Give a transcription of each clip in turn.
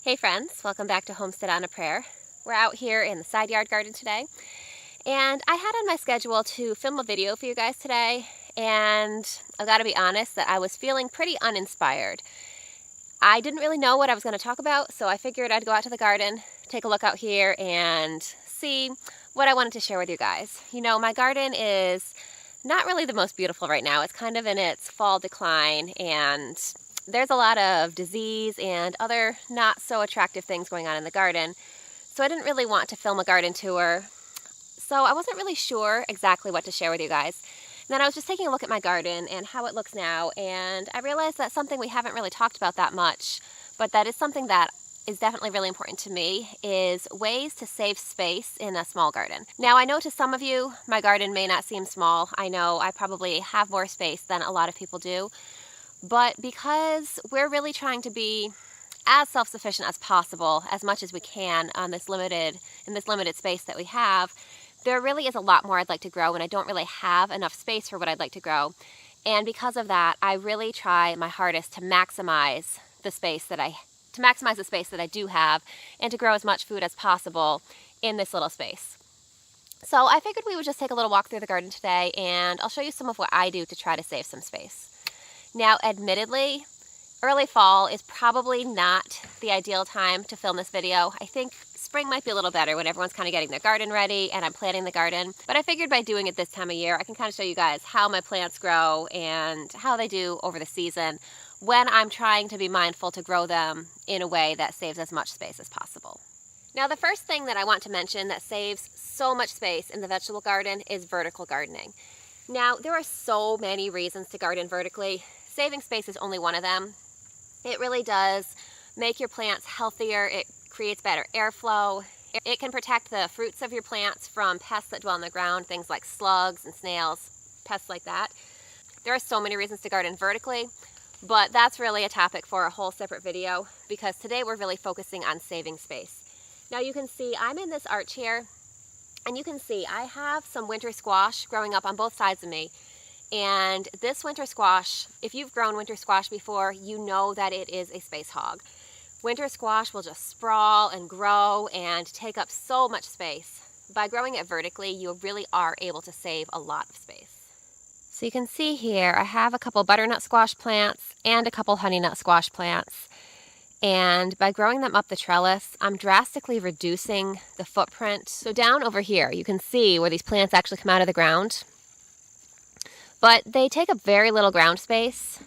Hey friends, welcome back to Homestead on a Prayer. We're out here in the side yard garden today, and I had on my schedule to film a video for you guys today, and I've got to be honest that I was feeling pretty uninspired. I didn't really know what I was going to talk about, so I figured I'd go out to the garden, take a look out here, and see what I wanted to share with you guys. You know, my garden is not really the most beautiful right now. It's kind of in its fall decline, and there's a lot of disease and other not so attractive things going on in the garden. So I didn't really want to film a garden tour. So I wasn't really sure exactly what to share with you guys. And then I was just taking a look at my garden and how it looks now, and I realized that something we haven't really talked about that much, but that is something that is definitely really important to me, is ways to save space in a small garden. Now, I know to some of you, my garden may not seem small. I know I probably have more space than a lot of people do. But because we're really trying to be as self-sufficient as possible, as much as we can in this limited space that we have, there really is a lot more I'd like to grow, and I don't really have enough space for what I'd like to grow. And because of that, I really try my hardest to maximize the space that I do have, and to grow as much food as possible in this little space. So I figured we would just take a little walk through the garden today, and I'll show you some of what I do to try to save some space. Now, admittedly, early fall is probably not the ideal time to film this video. I think spring might be a little better when everyone's kind of getting their garden ready and I'm planting the garden. But I figured by doing it this time of year, I can kind of show you guys how my plants grow and how they do over the season when I'm trying to be mindful to grow them in a way that saves as much space as possible. Now, the first thing that I want to mention that saves so much space in the vegetable garden is vertical gardening. Now, there are so many reasons to garden vertically. Saving space is only one of them. It really does make your plants healthier. It creates better airflow. It can protect the fruits of your plants from pests that dwell on the ground, things like slugs and snails, pests like that. There are so many reasons to garden vertically, but that's really a topic for a whole separate video, because today we're really focusing on saving space. Now, you can see I'm in this arch here, and you can see I have some winter squash growing up on both sides of me. And this winter squash, if you've grown winter squash before, you know that it is a space hog. Winter squash will just sprawl and grow and take up so much space. By growing it vertically, you really are able to save a lot of space. So you can see here, I have a couple butternut squash plants and a couple honey nut squash plants. And by growing them up the trellis, I'm drastically reducing the footprint. So down over here, you can see where these plants actually come out of the ground. But they take up very little ground space,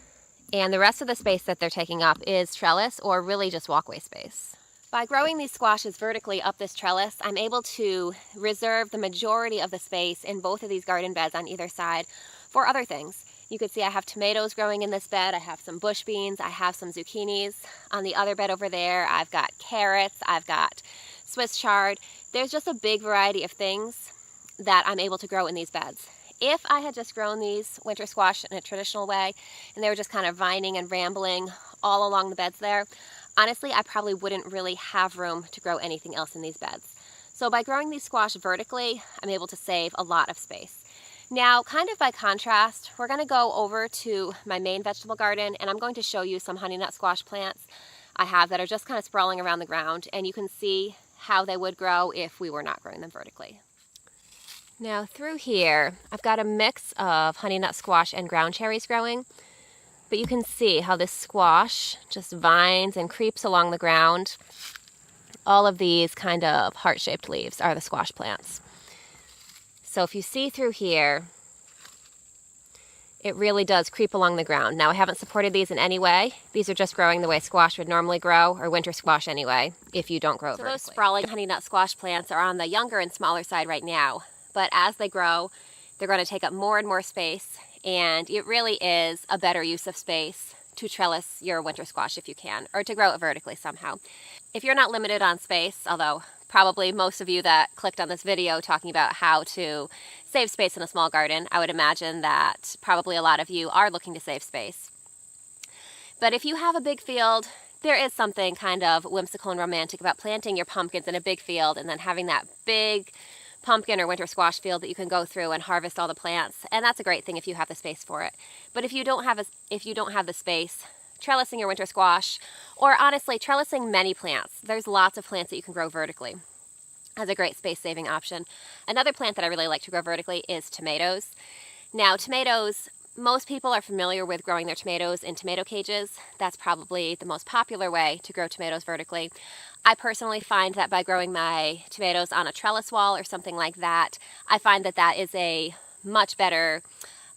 and the rest of the space that they're taking up is trellis or really just walkway space. By growing these squashes vertically up this trellis, I'm able to reserve the majority of the space in both of these garden beds on either side for other things. You can see I have tomatoes growing in this bed, I have some bush beans, I have some zucchinis. On the other bed over there, I've got carrots, I've got Swiss chard. There's just a big variety of things that I'm able to grow in these beds. If I had just grown these winter squash in a traditional way, and they were just kind of vining and rambling all along the beds there, honestly, I probably wouldn't really have room to grow anything else in these beds. So by growing these squash vertically, I'm able to save a lot of space. Now, kind of by contrast, we're going to go over to my main vegetable garden, and I'm going to show you some honey nut squash plants I have that are just kind of sprawling around the ground, and you can see how they would grow if we were not growing them vertically. Now through here, I've got a mix of honey nut squash and ground cherries growing, but you can see how this squash just vines and creeps along the ground. All of these kind of heart-shaped leaves are the squash plants. So if you see through here, it really does creep along the ground. Now, I haven't supported these in any way. These are just growing the way squash would normally grow, or winter squash anyway, if you don't grow it vertically. Those sprawling honey nut squash plants are on the younger and smaller side right now. But as they grow, they're going to take up more and more space, and it really is a better use of space to trellis your winter squash if you can, or to grow it vertically somehow. If you're not limited on space, although probably most of you that clicked on this video talking about how to save space in a small garden, I would imagine that probably a lot of you are looking to save space. But if you have a big field, there is something kind of whimsical and romantic about planting your pumpkins in a big field and then having that big pumpkin or winter squash field that you can go through and harvest all the plants, and that's a great thing if you have the space for it. But if you don't have the space, trellising your winter squash, or honestly, trellising many plants. There's lots of plants that you can grow vertically as a great space-saving option. Another plant that I really like to grow vertically is tomatoes. Now, tomatoes, most people are familiar with growing their tomatoes in tomato cages. That's probably the most popular way to grow tomatoes vertically. I personally find that by growing my tomatoes on a trellis wall or something like that, I find that that is a much better,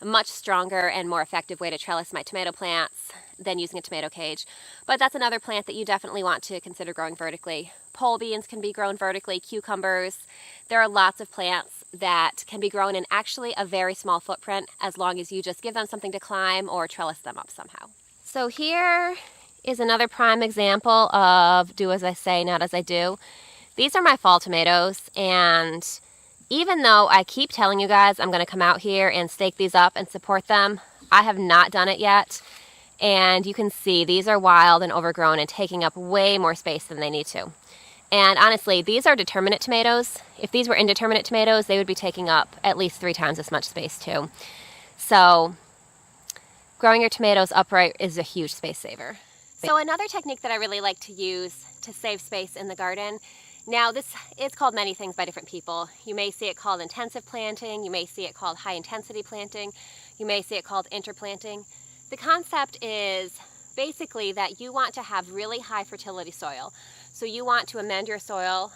a much stronger and more effective way to trellis my tomato plants than using a tomato cage. But that's another plant that you definitely want to consider growing vertically. Pole beans can be grown vertically, cucumbers. There are lots of plants that can be grown in actually a very small footprint as long as you just give them something to climb or trellis them up somehow. So here is another prime example of do as I say, not as I do. These are my fall tomatoes, and even though I keep telling you guys I'm going to come out here and stake these up and support them, I have not done it yet. And you can see these are wild and overgrown and taking up way more space than they need to. And honestly, these are determinate tomatoes. If these were indeterminate tomatoes, they would be taking up at least 3 times as much space too. So growing your tomatoes upright is a huge space saver. So another technique that I really like to use to save space in the garden, now this is called many things by different people. You may see it called intensive planting, you may see it called high intensity planting, you may see it called interplanting. The concept is basically that you want to have really high fertility soil. So you want to amend your soil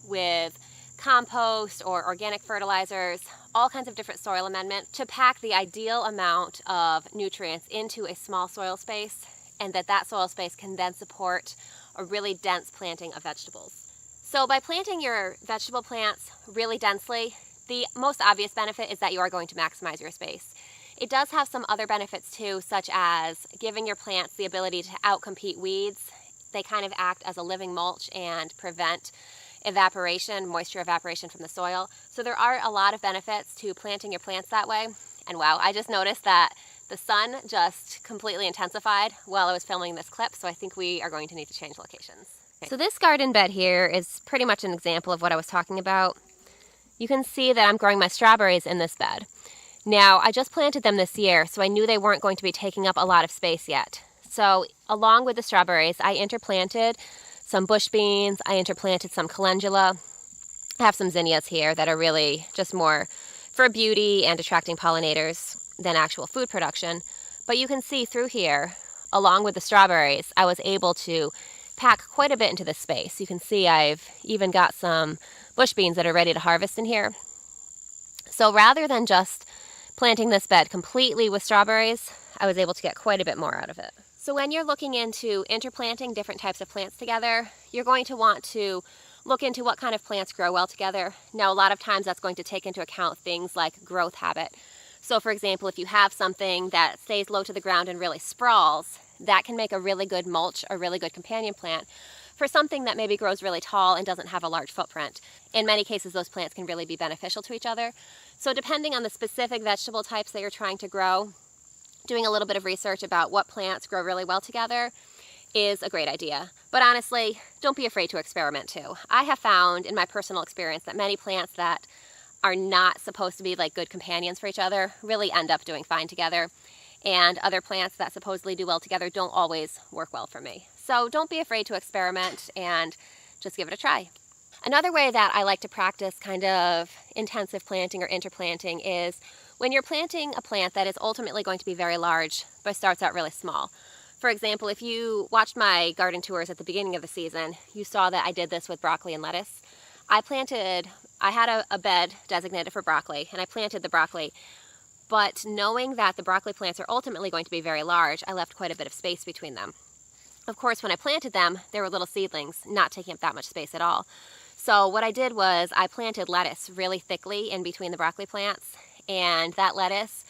with compost or organic fertilizers, all kinds of different soil amendment to pack the ideal amount of nutrients into a small soil space, and that soil space can then support a really dense planting of vegetables. So by planting your vegetable plants really densely, the most obvious benefit is that you are going to maximize your space. It does have some other benefits too, such as giving your plants the ability to outcompete weeds. They kind of act as a living mulch and prevent evaporation, moisture evaporation from the soil. So there are a lot of benefits to planting your plants that way. And wow, I just noticed that the sun just completely intensified while I was filming this clip, so I think we are going to need to change locations. Okay. So this garden bed here is pretty much an example of what I was talking about. You can see that I'm growing my strawberries in this bed. Now, I just planted them this year, so I knew they weren't going to be taking up a lot of space yet. So along with the strawberries, I interplanted some bush beans, I interplanted some calendula. I have some zinnias here that are really just more for beauty and attracting pollinators than actual food production. But you can see through here, along with the strawberries, I was able to pack quite a bit into this space. You can see I've even got some bush beans that are ready to harvest in here. So rather than just planting this bed completely with strawberries, I was able to get quite a bit more out of it. So when you're looking into interplanting different types of plants together, you're going to want to look into what kind of plants grow well together. Now, a lot of times that's going to take into account things like growth habit. So for example, if you have something that stays low to the ground and really sprawls, that can make a really good mulch, a really good companion plant for something that maybe grows really tall and doesn't have a large footprint. In many cases, those plants can really be beneficial to each other. So depending on the specific vegetable types that you're trying to grow, doing a little bit of research about what plants grow really well together is a great idea. But honestly, don't be afraid to experiment too. I have found in my personal experience that many plants that are not supposed to be like good companions for each other really end up doing fine together. And other plants that supposedly do well together don't always work well for me. So don't be afraid to experiment and just give it a try. Another way that I like to practice kind of intensive planting or interplanting is when you're planting a plant that is ultimately going to be very large but starts out really small. For example, if you watched my garden tours at the beginning of the season, you saw that I did this with broccoli and lettuce. I had a bed designated for broccoli, and I planted the broccoli. But knowing that the broccoli plants are ultimately going to be very large, I left quite a bit of space between them. Of course, when I planted them, they were little seedlings, not taking up that much space at all. So what I did was I planted lettuce really thickly in between the broccoli plants, and that lettuce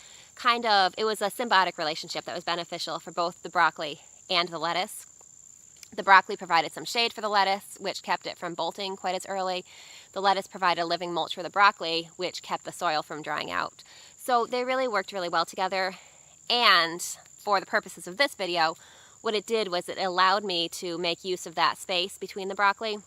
it was a symbiotic relationship that was beneficial for both the broccoli and the lettuce. The broccoli provided some shade for the lettuce, which kept it from bolting quite as early. The lettuce provided a living mulch for the broccoli, which kept the soil from drying out. So they really worked really well together. And for the purposes of this video, what it did was it allowed me to make use of that space between the broccoli.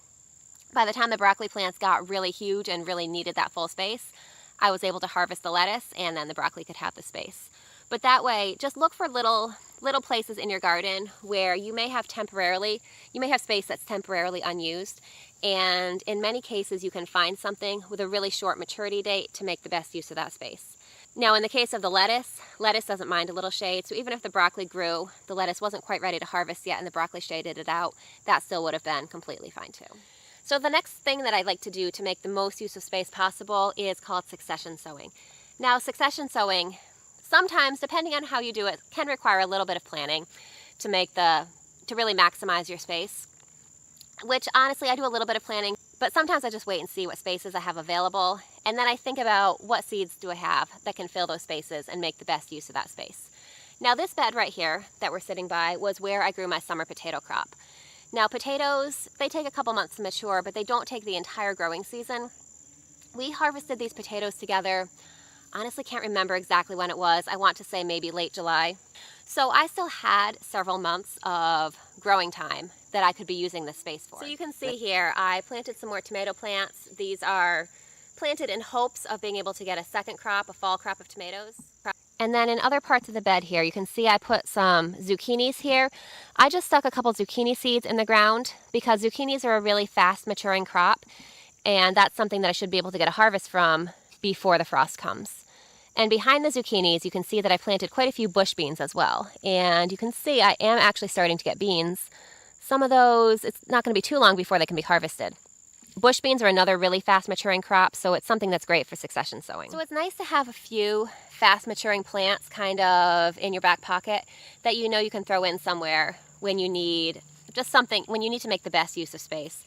By the time the broccoli plants got really huge and really needed that full space, I was able to harvest the lettuce, and then the broccoli could have the space. But that way, just look for little places in your garden where you may have space that's temporarily unused. And in many cases, you can find something with a really short maturity date to make the best use of that space. Now, in the case of the lettuce doesn't mind a little shade. So even if the broccoli grew, the lettuce wasn't quite ready to harvest yet and the broccoli shaded it out, that still would have been completely fine too. So the next thing that I'd like to do to make the most use of space possible is called succession sowing. Now, succession sowing, sometimes, depending on how you do it, can require a little bit of planning to really maximize your space, which honestly, I do a little bit of planning, but sometimes I just wait and see what spaces I have available, and then I think about what seeds do I have that can fill those spaces and make the best use of that space. Now, this bed right here that we're sitting by was where I grew my summer potato crop. Now, potatoes, they take a couple months to mature, but they don't take the entire growing season. We harvested these potatoes together. Honestly, can't remember exactly when it was. I want to say maybe late July. So I still had several months of growing time that I could be using this space for. So you can see here, I planted some more tomato plants. These are planted in hopes of being able to get a second crop, a fall crop of tomatoes. And then in other parts of the bed here, you can see I put some zucchinis here. I just stuck a couple zucchini seeds in the ground because zucchinis are a really fast maturing crop, and that's something that I should be able to get a harvest from before the frost comes. And behind the zucchinis, you can see that I planted quite a few bush beans as well. And you can see I am actually starting to get beans. Some of those, it's not going to be too long before they can be harvested. Bush beans are another really fast maturing crop, so it's something that's great for succession sowing. So it's nice to have a few fast maturing plants kind of in your back pocket that you know you can throw in somewhere when you need to make the best use of space.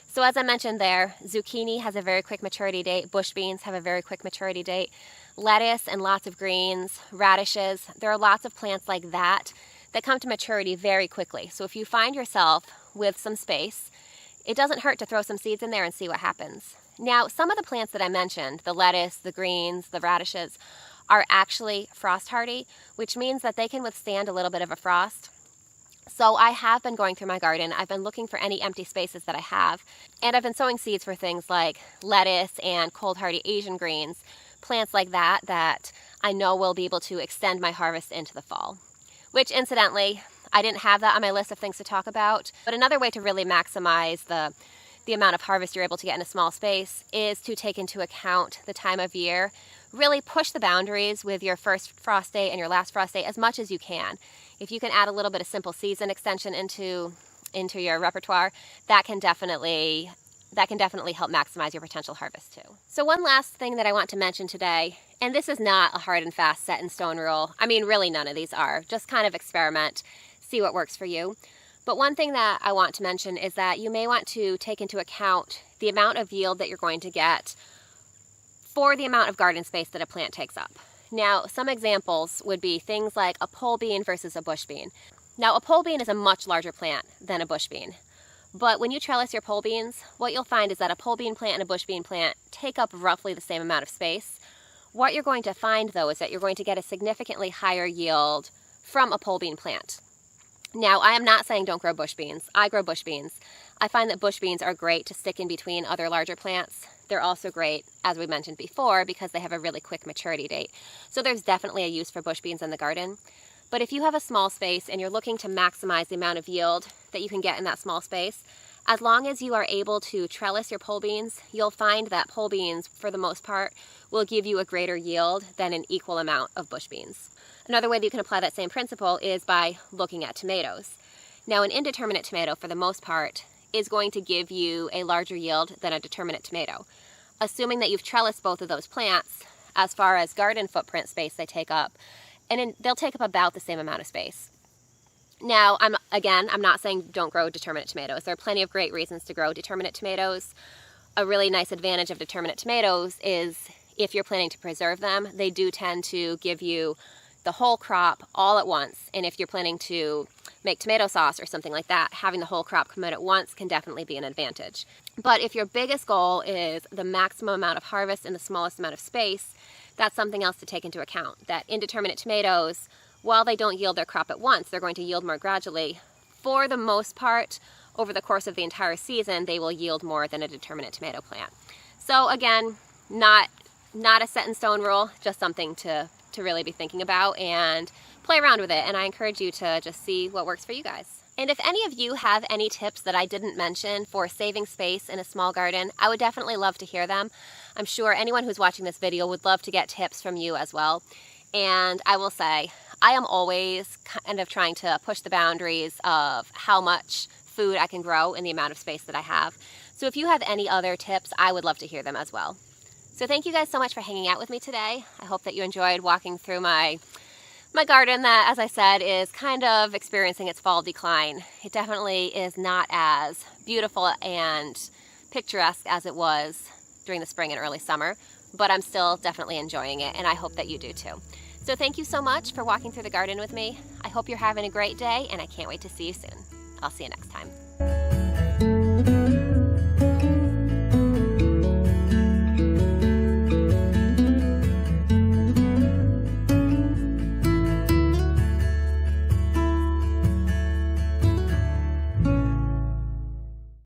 So as I mentioned there, zucchini has a very quick maturity date, bush beans have a very quick maturity date, lettuce and lots of greens, radishes, there are lots of plants like that come to maturity very quickly. So if you find yourself with some space, it doesn't hurt to throw some seeds in there and see what happens. Now, some of the plants that I mentioned, the lettuce, the greens, the radishes, are actually frost hardy, which means that they can withstand a little bit of a frost. So I have been going through my garden. I've been looking for any empty spaces that I have, and I've been sowing seeds for things like lettuce and cold hardy Asian greens, plants like that I know will be able to extend my harvest into the fall. Which, incidentally, I didn't have that on my list of things to talk about, but another way to really maximize the amount of harvest you're able to get in a small space is to take into account the time of year. Really push the boundaries with your first frost date and your last frost date as much as you can. If you can add a little bit of simple season extension into your repertoire, that can definitely help maximize your potential harvest too. So one last thing that I want to mention today, and this is not a hard and fast set in stone rule. I mean, really none of these are. Just kind of experiment, see what works for you. But one thing that I want to mention is that you may want to take into account the amount of yield that you're going to get for the amount of garden space that a plant takes up. Now, some examples would be things like a pole bean versus a bush bean. Now, a pole bean is a much larger plant than a bush bean. But when you trellis your pole beans, what you'll find is that a pole bean plant and a bush bean plant take up roughly the same amount of space. What you're going to find, though, is that you're going to get a significantly higher yield from a pole bean plant. Now, I am not saying don't grow bush beans. I grow bush beans. I find that bush beans are great to stick in between other larger plants. They're also great, as we mentioned before, because they have a really quick maturity date. So there's definitely a use for bush beans in the garden. But if you have a small space and you're looking to maximize the amount of yield that you can get in that small space, as long as you are able to trellis your pole beans, you'll find that pole beans, for the most part, will give you a greater yield than an equal amount of bush beans. Another way that you can apply that same principle is by looking at tomatoes. Now, an indeterminate tomato, for the most part, is going to give you a larger yield than a determinate tomato. Assuming that you've trellised both of those plants, as far as garden footprint space they take up, and they'll take up about the same amount of space. Now, I'm not saying don't grow determinate tomatoes. There are plenty of great reasons to grow determinate tomatoes. A really nice advantage of determinate tomatoes is if you're planning to preserve them, they do tend to give you the whole crop all at once. And if you're planning to make tomato sauce or something like that, having the whole crop come out at once can definitely be an advantage. But if your biggest goal is the maximum amount of harvest in the smallest amount of space, that's something else to take into account. That indeterminate tomatoes, while they don't yield their crop at once, they're going to yield more gradually. For the most part, over the course of the entire season, they will yield more than a determinate tomato plant. So again, not a set in stone rule, just something to to really be thinking about and play around with it. And I encourage you to just see what works for you guys. And if any of you have any tips that I didn't mention for saving space in a small garden, I would definitely love to hear them. I'm sure anyone who's watching this video would love to get tips from you as well. And I will say, I am always kind of trying to push the boundaries of how much food I can grow in the amount of space that I have. So if you have any other tips, I would love to hear them as well. So thank you guys so much for hanging out with me today. I hope that you enjoyed walking through my garden that, as I said, is kind of experiencing its fall decline. It definitely is not as beautiful and picturesque as it was during the spring and early summer, but I'm still definitely enjoying it, and I hope that you do too. So thank you so much for walking through the garden with me. I hope you're having a great day, and I can't wait to see you soon. I'll see you next time.